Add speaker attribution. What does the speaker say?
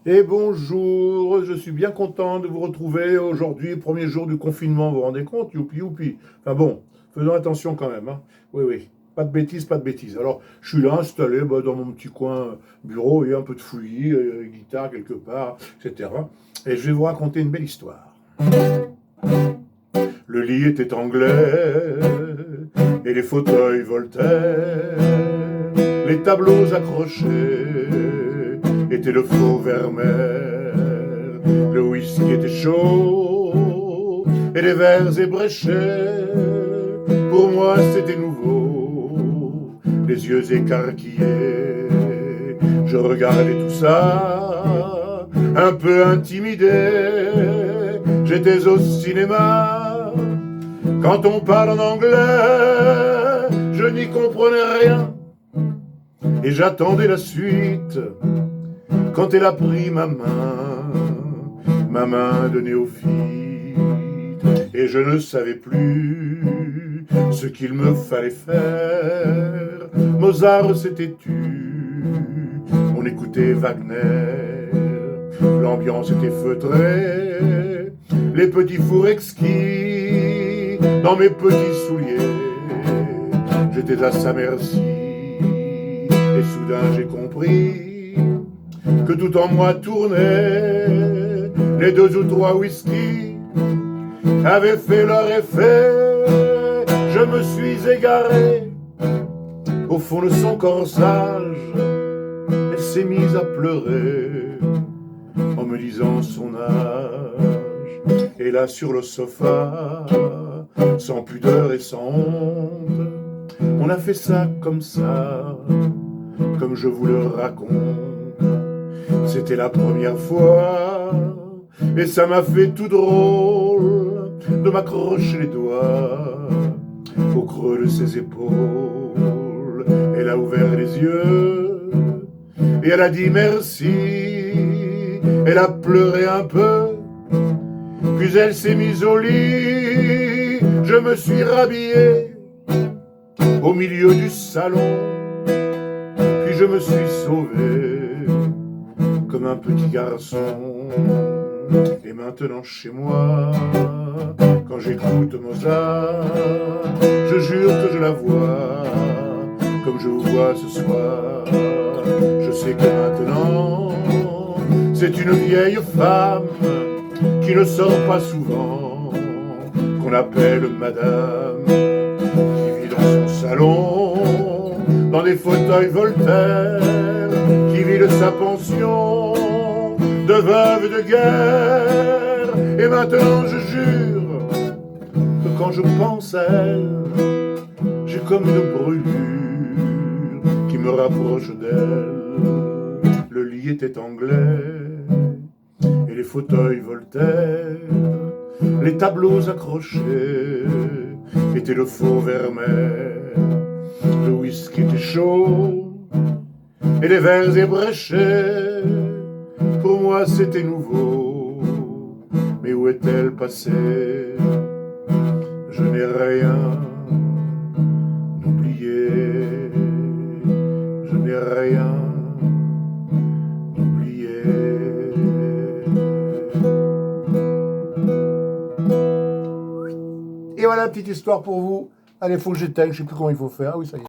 Speaker 1: Et bonjour, je suis bien content de vous retrouver aujourd'hui, premier jour du confinement, vous vous rendez compte? Youpi, youpi. Enfin bon, faisons attention quand même, hein. Oui, oui, pas de bêtises, pas de bêtises. Alors, je suis là, installé dans mon petit coin bureau, il y a un peu de fouillis, guitare quelque part, etc. Et je vais vous raconter une belle histoire. Le lit était anglais, et les fauteuils voltaient, les tableaux accrochés étaient le faux Vermeer, le whisky était chaud, et les verres ébréchés, pour moi c'était nouveau, les yeux écarquillés, je regardais tout ça, un peu intimidé, j'étais au cinéma, quand on parle en anglais, je n'y comprenais rien, et j'attendais la suite, quand elle a pris ma main de néophyte, et je ne savais plus ce qu'il me fallait faire. Mozart s'était tu, on écoutait Wagner, l'ambiance était feutrée, les petits fours exquis dans mes petits souliers, j'étais à sa merci, et soudain j'ai compris que tout en moi tournait, les 2 ou 3 whisky avaient fait leur effet, je me suis égaré au fond de son corsage, elle s'est mise à pleurer en me disant son âge, et là sur le sofa, sans pudeur et sans honte, on a fait ça, comme je vous le raconte. C'était la première fois, et ça m'a fait tout drôle de m'accrocher les doigts au creux de ses épaules. Elle a ouvert les yeux, et elle a dit merci, elle a pleuré un peu, puis elle s'est mise au lit, je me suis rhabillé au milieu du salon, puis je me suis sauvé comme un petit garçon. Et maintenant chez moi, quand j'écoute Mozart, je jure que je la vois comme je vous vois ce soir. Je sais que maintenant c'est une vieille femme qui ne sort pas souvent, qu'on appelle madame, qui vit dans son salon, dans des fauteuils Voltaire, qui vit de sa pension de veuve de guerre. Et maintenant je jure que quand je pense à elle, j'ai comme une brûlure qui me rapproche d'elle. Le lit était anglais, et les fauteuils Voltaire, les tableaux accrochés étaient le faux Vermeer, le whisky était chaud, et les verres ébréchés, pour moi c'était nouveau, mais où est-elle passée? Je n'ai rien oublié, je n'ai rien oublié. Et voilà la petite histoire pour vous. Allez, faut que j'éteigne, je sais plus comment il faut faire. Ah oui, ça y est.